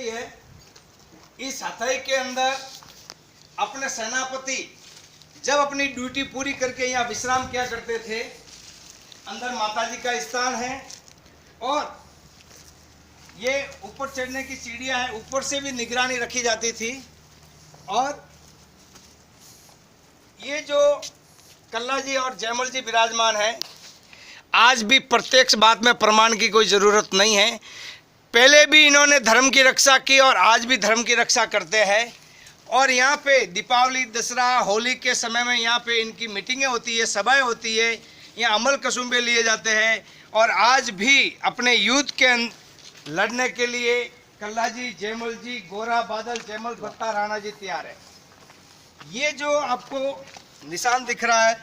हथई है। इस हथई के अंदर अपने सेनापति जब अपनी ड्यूटी पूरी करके यहाँ विश्राम किया करते थे। अंदर माताजी का स्थान है और ये ऊपर चढ़ने की सीढ़ियाँ हैं, ऊपर से भी निगरानी रखी जाती थी। और ये जो कल्ला जी और जयमल जी विराजमान हैं, आज भी प्रत्यक्ष बात में प्रमाण की कोई ज़रूरत नहीं है। पहले भी इन्होंने धर्म की रक्षा की और आज भी धर्म की रक्षा करते हैं। और यहाँ पे दीपावली, दशहरा, होली के समय में यहाँ पे इनकी मीटिंगें होती है, सभाएं होती है, यहाँ अमल कसुम्बे लिए जाते हैं। और आज भी अपने युद्ध के लड़ने के लिए कल्ला जी, जयमल जी, गोरा, बादल, जयमल, भत्ता, राणा जी तैयार है। ये जो आपको निशान दिख रहा है,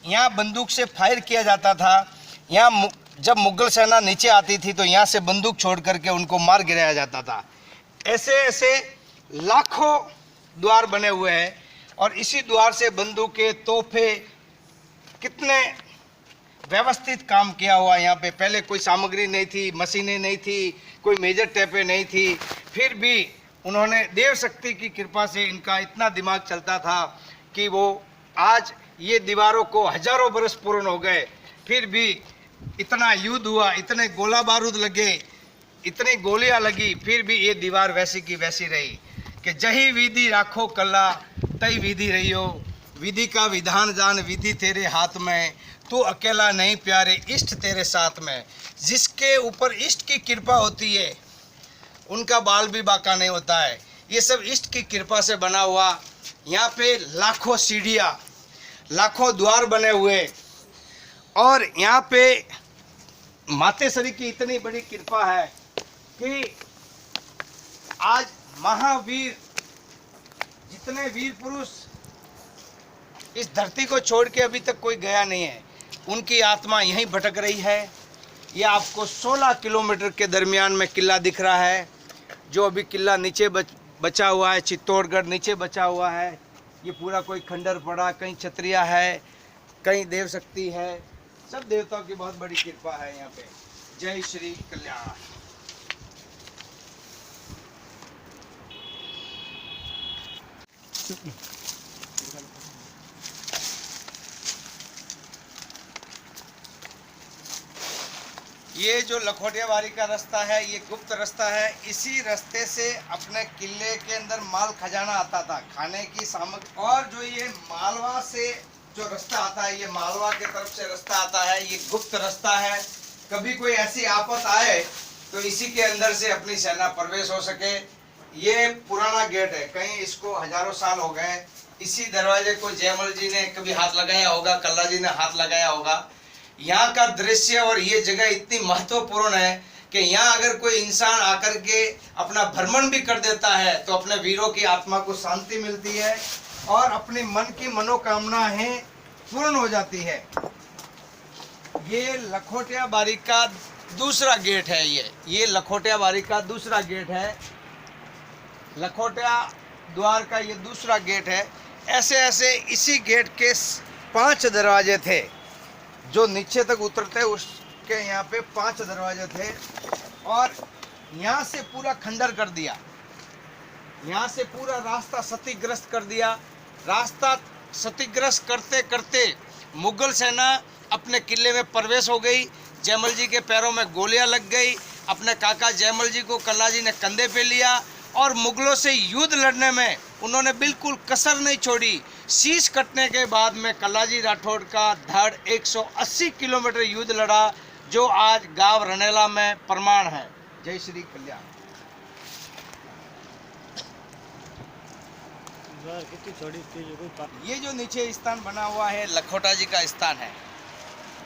यहाँ बंदूक से फायर किया जाता था। यहाँ जब मुगल सेना नीचे आती थी तो यहाँ से बंदूक छोड़ करके उनको मार गिराया जाता था। ऐसे ऐसे लाखों द्वार बने हुए हैं और इसी द्वार से बंदूकें, तोहफे, कितने व्यवस्थित काम किया हुआ। यहाँ पे पहले कोई सामग्री नहीं थी, मशीनें नहीं थी, कोई मेजर टेपें नहीं थी, फिर भी उन्होंने देव शक्ति की कृपा से इनका इतना दिमाग चलता था कि वो आज ये दीवारों को हजारों बरस पूर्ण हो गए, फिर भी इतना युद्ध हुआ, इतने गोला बारूद लगे, इतनी गोलियां लगी, फिर भी ये दीवार वैसी की वैसी रही। कि जही विधि राखो कला तई विधि रहियो, विधि का विधान जान विधि तेरे हाथ में, तू अकेला नहीं प्यारे इष्ट तेरे साथ में। जिसके ऊपर इष्ट की कृपा होती है उनका बाल भी बाका नहीं होता है। ये सब इष्ट की कृपा से बना हुआ। यहाँ पे लाखों सीढ़ियाँ, लाखों द्वार बने हुए और यहाँ पे मातेश्वरी की इतनी बड़ी कृपा है कि आज महावीर, जितने वीर पुरुष इस धरती को छोड़ के अभी तक कोई गया नहीं है, उनकी आत्मा यहीं भटक रही है। ये आपको 16 किलोमीटर के दरमियान में किला दिख रहा है। जो अभी किला नीचे बचा हुआ है, चित्तौड़गढ़ नीचे बचा हुआ है, ये पूरा कोई खंडर पड़ा, कहीं छतरिया है, कहीं देव शक्ति है। सब देवताओं की बहुत बड़ी कृपा है यहाँ पे। जय श्री कल्याण। ये जो लखोटिया बारी का रास्ता है, ये गुप्त रास्ता है। इसी रास्ते से अपने किले के अंदर माल खजाना आता था, खाने की सामग्री। और जो ये मालवा से जो रास्ता आता है, ये मालवा के तरफ से रास्ता आता है, ये गुप्त रास्ता है। कभी कोई ऐसी आफत आए तो इसी के अंदर से अपनी सेना प्रवेश हो सके। ये पुराना गेट है, कहीं इसको हजारों साल हो गए। इसी दरवाजे को जयमल जी ने कभी हाथ लगाया होगा, कल्ला जी ने हाथ लगाया होगा। यहाँ का दृश्य और ये जगह इतनी महत्वपूर्ण है कि यहाँ अगर कोई इंसान आकर के अपना भ्रमण भी कर देता है तो अपने वीरों की आत्मा को शांति मिलती है और अपने मन की मनोकामनाएं पूर्ण हो जाती है। ये लखोटिया बारी का दूसरा गेट है। ये लखोटिया बारी का दूसरा गेट है। लखोटिया द्वार का ये दूसरा गेट है। ऐसे ऐसे इसी गेट के 5 दरवाजे थे जो नीचे तक उतरते, उसके यहाँ पे 5 दरवाजे थे। और यहाँ से पूरा खंडर कर दिया, यहाँ से पूरा रास्ता क्षतिग्रस्त कर दिया। रास्ता क्षतिग्रस्त करते करते मुगल सेना अपने किले में प्रवेश हो गई। जयमल जी के पैरों में गोलियां लग गई। अपने काका जयमल जी को कल्ला जी ने कंधे पे लिया और मुगलों से युद्ध लड़ने में उन्होंने बिल्कुल कसर नहीं छोड़ी। शीश कटने के बाद में कल्ला जी राठौड़ का धड़ 180 किलोमीटर युद्ध लड़ा, जो आज गांव रनेला में प्रमाण है। जय श्री कल्याण। ये जो नीचे स्थान बना हुआ है लखोटा जी का स्थान है।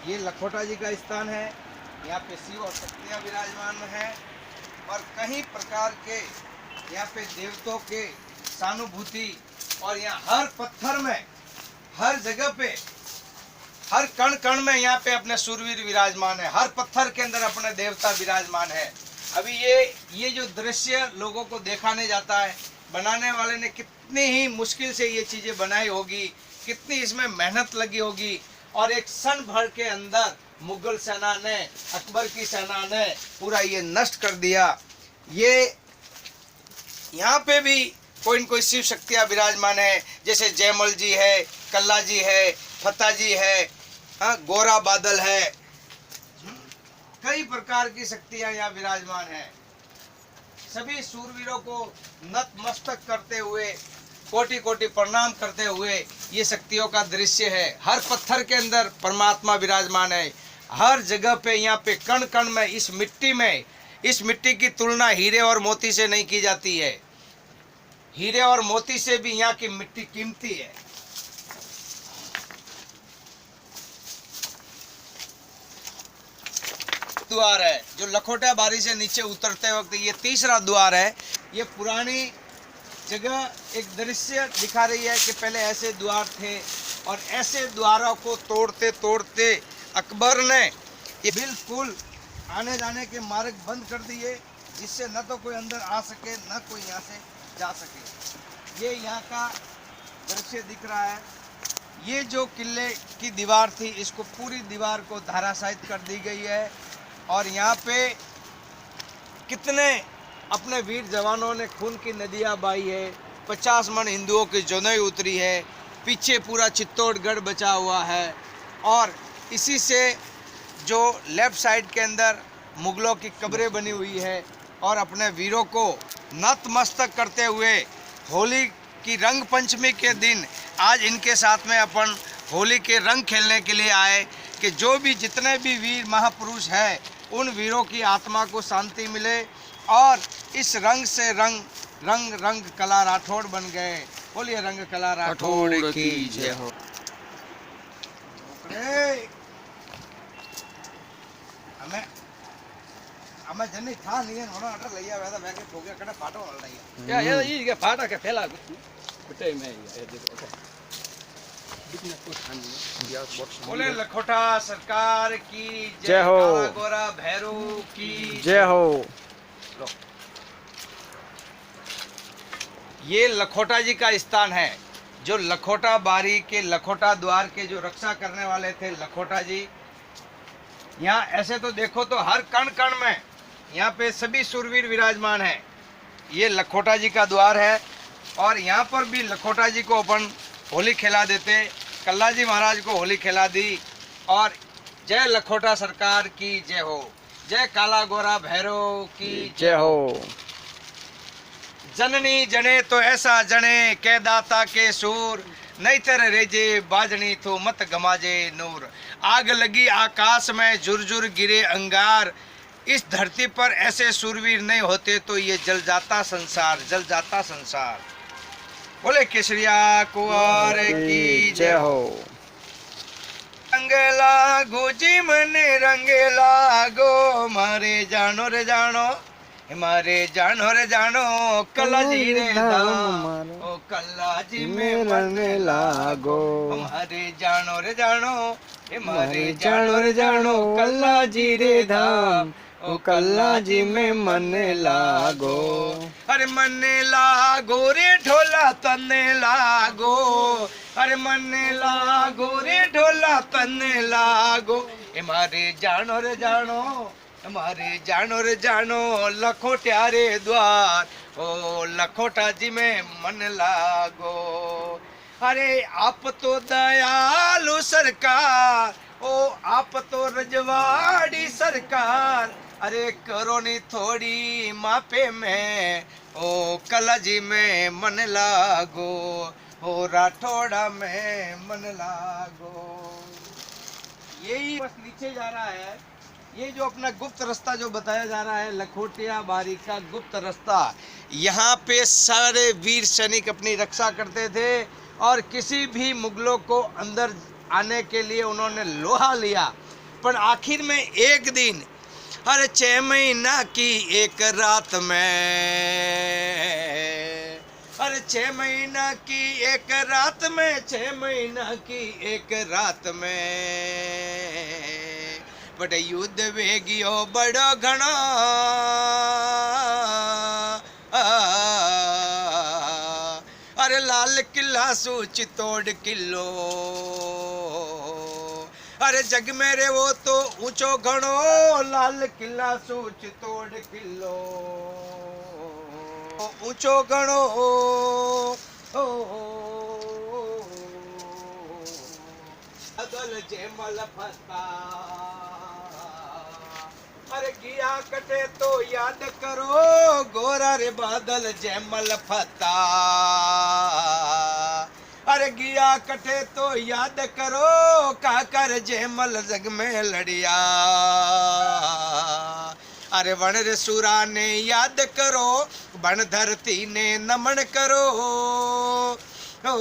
ये लखोटा जी का स्थान है। यहाँ पे शिव और शक्तियाँ विराजमान हैं और कई प्रकार के यहाँ पे देवताओं के सहानुभूति। और यहाँ हर पत्थर में, हर जगह पे, हर कण कण में यहाँ पे अपने सूरवीर विराजमान है। हर पत्थर के अंदर अपने देवता विराजमान है। अभी ये जो दृश्य लोगों को देखा नहीं जाता है। बनाने वाले ने कितनी ही मुश्किल से ये चीज़ें बनाई होगी, कितनी इसमें मेहनत लगी होगी। और एक क्षण भर के अंदर मुगल सेना ने, अकबर की सेना ने पूरा ये नष्ट कर दिया। ये यहाँ पे भी कोई न कोई शिव शक्तियाँ विराजमान है, जैसे जयमल जी है, कल्ला जी है, फत्ता जी है, हाँ, गोरा बादल है, कई प्रकार की शक्तियाँ यहाँ विराजमान है। सभी सूरवीरों को नतमस्तक करते हुए, कोटि कोटि प्रणाम करते हुए ये शक्तियों का दृश्य है। हर पत्थर के अंदर परमात्मा विराजमान है, हर जगह पे, यहाँ पे कण कण में, इस मिट्टी की तुलना हीरे और मोती से नहीं की जाती है। हीरे और मोती से भी यहाँ की मिट्टी कीमती है। द्वार है जो लखोटा बारी से नीचे उतरते वक्त, ये तीसरा द्वार है। ये पुरानी जगह एक दृश्य दिखा रही है कि पहले ऐसे द्वार थे और ऐसे द्वारों को तोड़ते तोड़ते अकबर ने ये बिल्कुल आने जाने के मार्ग बंद कर दिए, जिससे न तो कोई अंदर आ सके न कोई यहाँ से जा सके। ये यहाँ का दृश्य दिख रहा है। ये जो किले की दीवार थी, इसको पूरी दीवार को धराशायित कर दी गई है और यहाँ पे कितने अपने वीर जवानों ने खून की नदियाँ बहाई है। 50 मन हिंदुओं की जोनई उतरी है। पीछे पूरा चित्तौड़गढ़ बचा हुआ है और इसी से जो लेफ्ट साइड के अंदर मुगलों की कब्रें बनी हुई है और अपने वीरों को नतमस्तक करते हुए होली की रंग पंचमी के दिन आज इनके साथ में अपन होली के रंग खेलने के लिए आए कि जो भी जितने भी वीर महापुरुष हैं उन वीरों की आत्मा को शांति मिले और इस रंग से रंग कला राठौड़ बन गए। बोलिए रंग कला राठौड़ की जय हो। हमें जनी था नहीं होना अटर लइया वेदा बैके ठोके कड़े फाटो वाला नहीं क्या ये के फाटा के फैला कुटे में ये देखो कितना कुछ खानी है। बोले लखोटा सरकार की जय हो, काला गोरा भैरू की जय हो। ये लखोटा जी का स्थान है, जो लखोटा बारी के लखोटा द्वार के जो रक्षा करने वाले थे लखोटा जी। यहाँ ऐसे तो देखो तो हर कण कण में यहाँ पे सभी सूरवीर विराजमान हैं। ये लखोटा जी का द्वार है और यहाँ पर भी लखोटा जी को अपन होली खिला देते। कल्ला जी महाराज को होली खिला दी और जय लखोटा सरकार की जय हो, जय काला गोरा भैरव की जय हो। जननी जने तो ऐसा जने के दाता के सूर, नहीं तेरे रेजे बाजनी तो मत गमाजे नूर। आग लगी आकाश में झुरझुर गिरे अंगार, इस धरती पर ऐसे सूरवीर नहीं होते तो ये जल जाता संसार, जल जाता संसार। बोले केसरिया कुंवर की जय हो। रंगेला गो जी मने रंगेला गो, मारे जानो रे जानो, मारे जानो रे जानो, कल्ला जी रे धाम, ओ कल्ला जी में मन लागो। हमारे जानो रे जानो, हमारे जानो रे जानो, कल्ला जी रे धाम, ओ कल्ला जी में मन लागो। अरे मन लागो रे ढोला तने लागो, अरे मन लागो रे ढोला तने लागो। हमारे जानो रे जानो, हमारे जानो रे जानो, लखोटा रे द्वार, ओ लखोटा जी में मन लागो। अरे आप तो दयालु सरकार, ओ आप तो रजवाड़ी सरकार, अरे करो नी थोड़ी मापे में, ओ कल्ला जी में मन लागो, ओ राठौड़ा में मन लागो। यही बस नीचे जा रहा है। ये जो अपना गुप्त रास्ता जो बताया जा रहा है लखोटिया बारी का गुप्त रास्ता, यहाँ पे सारे वीर सैनिक अपनी रक्षा करते थे और किसी भी मुगलों को अंदर आने के लिए उन्होंने लोहा लिया। पर आखिर में एक दिन, हर 6 महीना की एक रात में, हर 6 महीना की एक रात में, 6 महीना की एक रात में, बड़े युद्ध वेगियो बड़ो घणो, अरे लाल किला सु चित्तौड़ किलो, अरे जग मेरे वो तो ऊंचो घणो, लाल किला सु चित्तौड़ किलो। ऊंचो घणो बादल जैमल फता अरे गिया कटे तो याद करो गोरा रे बादल जैमल फता अरे गिया कटे तो याद करो काकर जैमल जग में लड़िया अरे वण रे सूरा ने याद करो बन धरती ने नमन करो ओ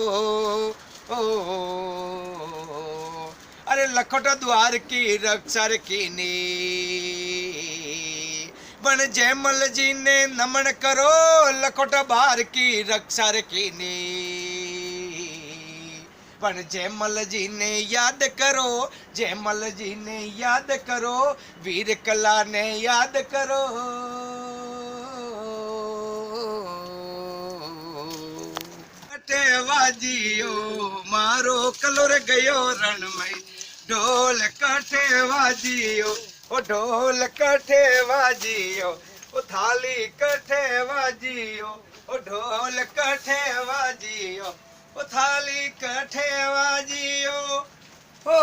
अरे लखोट द्वार की रक्षर कीनी बन जैमल जी ने नमन करो लखोट बार की रक्षर कीनी बन जैमल जी ने याद करो जैमल जी ने याद करो वीर कला ने याद करो वाजियो मारो कलोर गयो रण में ढोल कठे वाजियो ओ ढोल कठे वाजियो ओ थाली कठे वाजियो ओ ढोल कठे वाजियो ओ थाली कठे वाजियो हो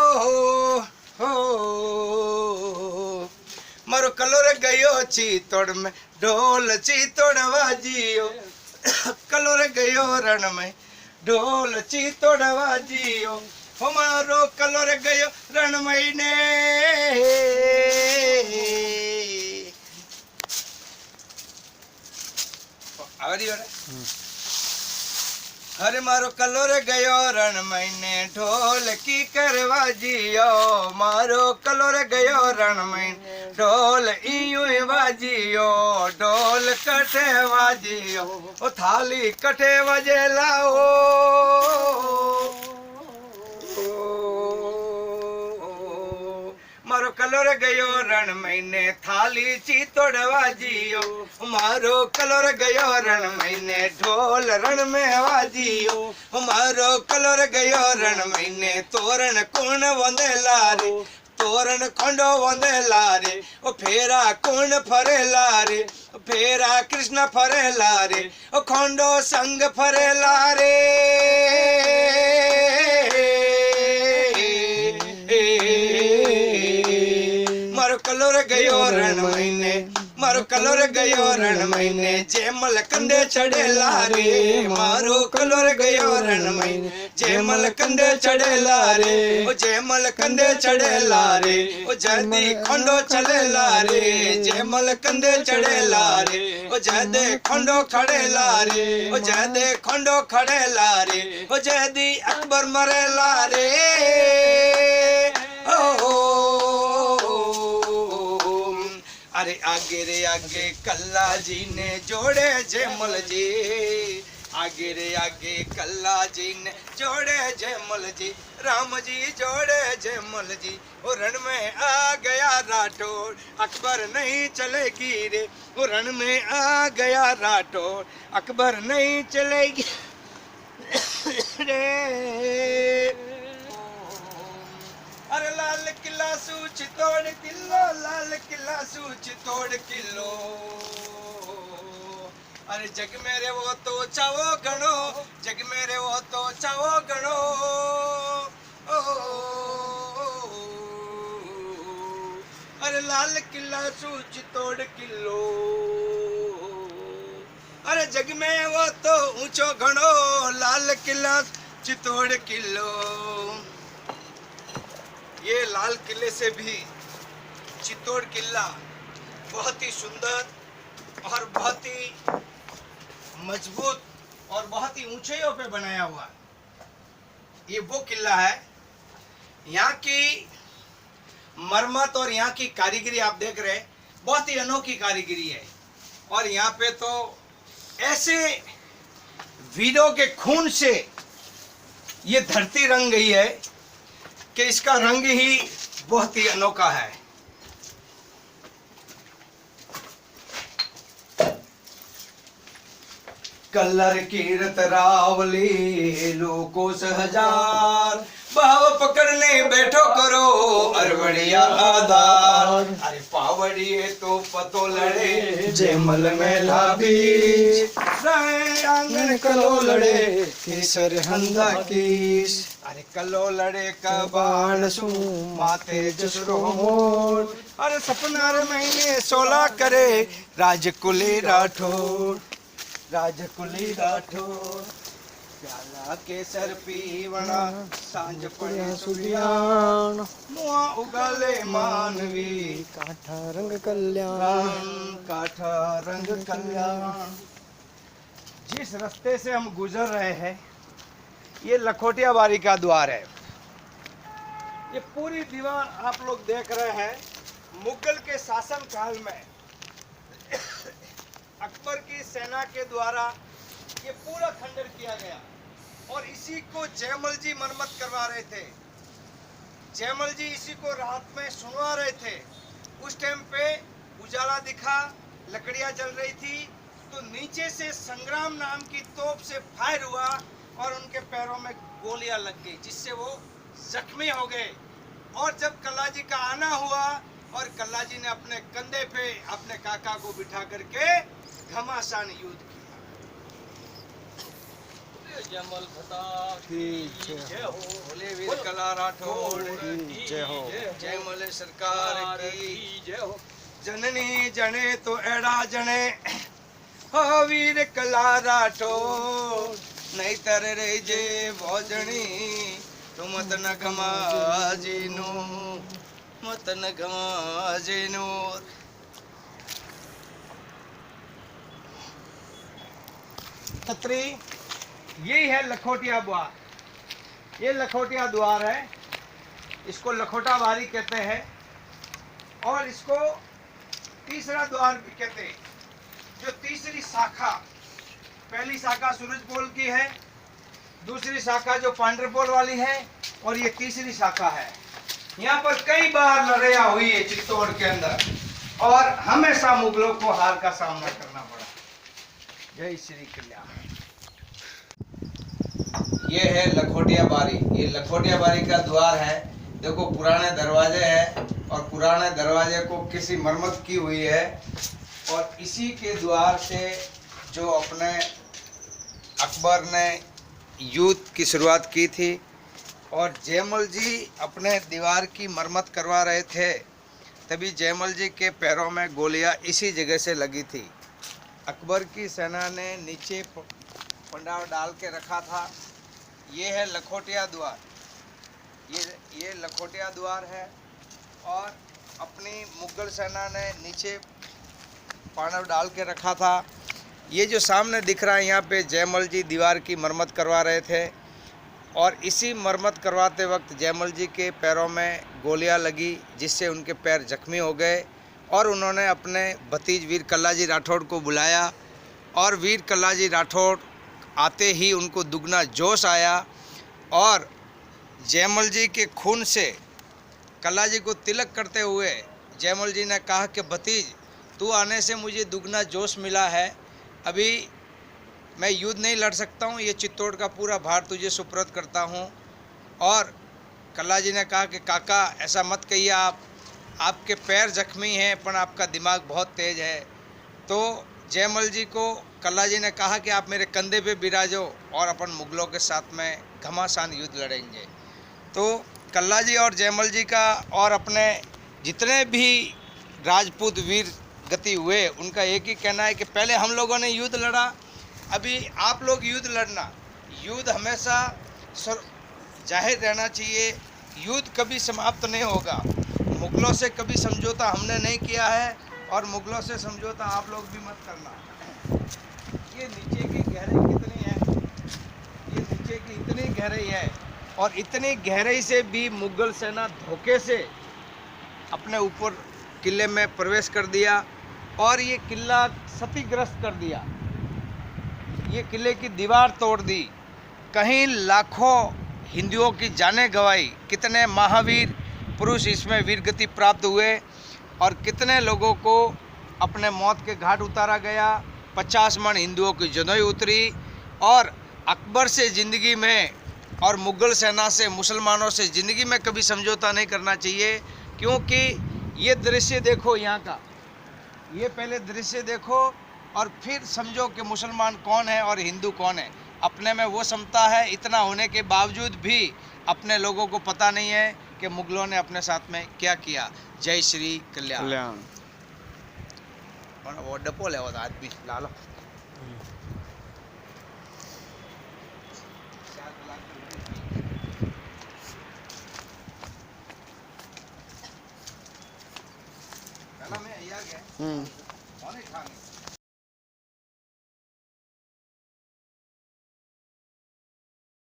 मारो कलोर गयो चीतोड़ में ढोल चीतोड़ वाजियो कलोर गयो रण में ढोल चीतोड़ वाजियो हमारो कलोर गयो रण में ने हरे मारो कलोर गयो रण महीने ढोल की करवाजियो मारो कलोर गयो रण महीने ढोल इयूं वाजियो ढोल कठे वाजियो ओ थाली कठे वजे लाओ मारो कलोर गयो रण महीने थाली चीतोड़ वाजियो मारो कलोर गयो रण महीने ढोल रण में वाजियो मारो कलोर गयो रण महीने तोरण कौन वंदे लारे तोरण खंडो वंदे लारे ओ फेरा कौन फरे लारे फेरा कृष्ण फरे लारे ओ खंडो संग फरे लारे मारो कलोर गयो रण महीने मारो कलोर गयो रण महीने जैमल कंधे चढ़े लारे मारो कलोर गयो रण महीने जैमल कंधे चढ़े लारे ओ जैमल कंधे चढ़े लारे ओ जदी खंडो चले लारे जैमल कंधे चढ़े लारे ओ जदे खंडो खड़े लारे ओ जदे खंडो खड़े लारे ओ जदी अकबर मरे लारे अरे आगे रे आगे कल्ला जी ने जोड़े जैमल जी आगे रे आगे कल्ला जी ने जोड़े जैमल जी राम जी जोड़े जैमल जी वो रण में आ गया राठौर अकबर नहीं चलेगी रे वो रण में आ गया राठौर अकबर नहीं चलेगी रे अरे लाल किला सूच तोड़ किलो लाल किला सूच तोड़ किलो अरे जग मेरे वो तो चावो गणो जग मेरे वो तो चावो गणो अरे लाल किला सूच तोड़ किलो अरे जग में वो तो ऊंचो घणो लाल किला चितोड़ किलो ये लाल किले से भी चित्तौड़ किला बहुत ही सुंदर और बहुत ही मजबूत और बहुत ही ऊंचाइयों पे बनाया हुआ ये वो किला है। यहाँ की मरम्मत और यहाँ की कारीगरी आप देख रहे हैं बहुत ही अनोखी कारीगरी है और यहाँ पे तो ऐसे वीरों के खून से ये धरती रंग गई है कि इसका रंग ही बहुत ही अनोखा है। कलर कीरत रावली लोको हजार भाव पकड़ने बैठो करो अरवड़िया आधार। अरे पावड़िए तो पतो लड़े जयमल में लाभी रहे आंगन कलो लड़े केसर हंदा कीस। अरे कलो लड़े कबाड़ सू माथे जसरो मोर। अरे सपना महीने 16 करे राजकुली राठौर। राजकुली राठौर प्याला केसर पीवना सांझ पड़े सुलियान। मुआ उगाले मानवी काठा रंग कल्याण। काठा रंग कल्याण। जिस रास्ते से हम गुजर रहे हैं ये लखोटिया बारी का द्वार है। ये पूरी दीवार आप लोग देख रहे हैं मुगल के शासन काल में अकबर की सेना के द्वारा ये पूरा खंडर किया गया और इसी को जयमल जी मरम्मत करवा रहे थे। जयमल जी इसी को रात में सुनवा रहे थे। उस टाइम पे उजाला दिखा, लकड़ियां जल रही थी, तो नीचे से संग्राम नाम की तोप से फायर हुआ और उनके पैरों में गोलियां लग गई जिससे वो जख्मी हो गए। और जब कल्ला जी का आना हुआ और कल्ला जी ने अपने कंधे पे अपने काका को बिठा करके घमासान युद्ध किया। जयमल खता की जय हो, भोले वीर कला राठौड़ की जय हो, जयमल सरकार की जय हो। जननी जने तो एड़ा जने हो वीर कला राठौड़ नहीं तर रे जे भोजनी तो मत न गमा जीनो मत न गमा जीनो। छतरी यही है लखोटिया द्वार। ये लखोटिया द्वार है, इसको लखोटा बारी कहते हैं और इसको तीसरा द्वार भी कहते हैं। जो तीसरी शाखा, पहली शाखा सूरजपोल की है, दूसरी शाखा जो पांडरपोल वाली है और ये तीसरी शाखा है। यहाँ पर कई बार लड़ाइयाँ हुई है चित्तौड़ के अंदर और हमेशा मुगलों को हार का सामना करना पड़ा। जय श्री कल्याण। ये है लखोटिया बारी। ये लखोटिया बारी का द्वार है। देखो पुराने दरवाजे हैं और पुराने दरवाजे को किसी मरम्मत की हुई है और इसी के द्वार से जो अपने अकबर ने युद्ध की शुरुआत की थी और जयमल जी अपने दीवार की मरम्मत करवा रहे थे, तभी जयमल जी के पैरों में गोलियां इसी जगह से लगी थी। अकबर की सेना ने नीचे पंडाल डाल के रखा था। ये है लखोटिया द्वार। ये लखोटिया द्वार है और अपनी मुगल सेना ने नीचे पांडव डाल के रखा था। ये जो सामने दिख रहा है यहाँ पे जयमल जी दीवार की मरम्मत करवा रहे थे और इसी मरम्मत करवाते वक्त जयमल जी के पैरों में गोलियां लगी जिससे उनके पैर जख्मी हो गए और उन्होंने अपने भतीज वीर कल्ला जी राठौड़ को बुलाया और वीर कल्ला जी राठौड़ आते ही उनको दुगना जोश आया और जयमल जी के खून से कल्ला जी को तिलक करते हुए जयमल जी ने कहा कि भतीज तू आने से मुझे दुगना जोश मिला है, अभी मैं युद्ध नहीं लड़ सकता हूँ, ये चित्तौड़ का पूरा भार तुझे सुपुर्द करता हूँ। और कल्ला जी ने कहा कि काका ऐसा मत कहिए, आपके पैर जख्मी हैं पर आपका दिमाग बहुत तेज़ है। तो जयमल जी को कल्ला जी ने कहा कि आप मेरे कंधे पे बिराजो और अपन मुगलों के साथ में घमासान युद्ध लड़ेंगे। तो कल्ला जी और जयमल जी का और अपने जितने भी राजपूत वीर गति हुए उनका एक ही कहना है कि पहले हम लोगों ने युद्ध लड़ा, अभी आप लोग युद्ध लड़ना। युद्ध हमेशा जाहिर रहना चाहिए, युद्ध कभी समाप्त नहीं होगा। मुगलों से कभी समझौता हमने नहीं किया है और मुगलों से समझौता आप लोग भी मत करना। ये नीचे की गहराई कितनी है, ये नीचे की इतनी गहराई है और इतनी गहराई से भी मुगल सेना धोखे से अपने ऊपर किले में प्रवेश कर दिया और ये किला क्षतिग्रस्त कर दिया। ये किले की दीवार तोड़ दी, कहीं लाखों हिंदुओं की जानें गंवाई, कितने महावीर पुरुष इसमें वीरगति प्राप्त हुए और कितने लोगों को अपने मौत के घाट उतारा गया। 50 मन हिंदुओं की जदोई उतरी और अकबर से ज़िंदगी में और मुगल सेना से, मुसलमानों से ज़िंदगी में कभी समझौता नहीं करना चाहिए। क्योंकि ये दृश्य देखो यहाँ का, ये पहले दृश्य देखो और फिर समझो कि मुसलमान कौन है और हिंदू कौन है। अपने में वो समता है, इतना होने के बावजूद भी अपने लोगों को पता नहीं है कि मुगलों ने अपने साथ में क्या किया। जय श्री कल्याण। कल्याण। वो डपो ले आदमी ला लो। पहला मैं અહીંયા ગયા हम्म। કોને ખાને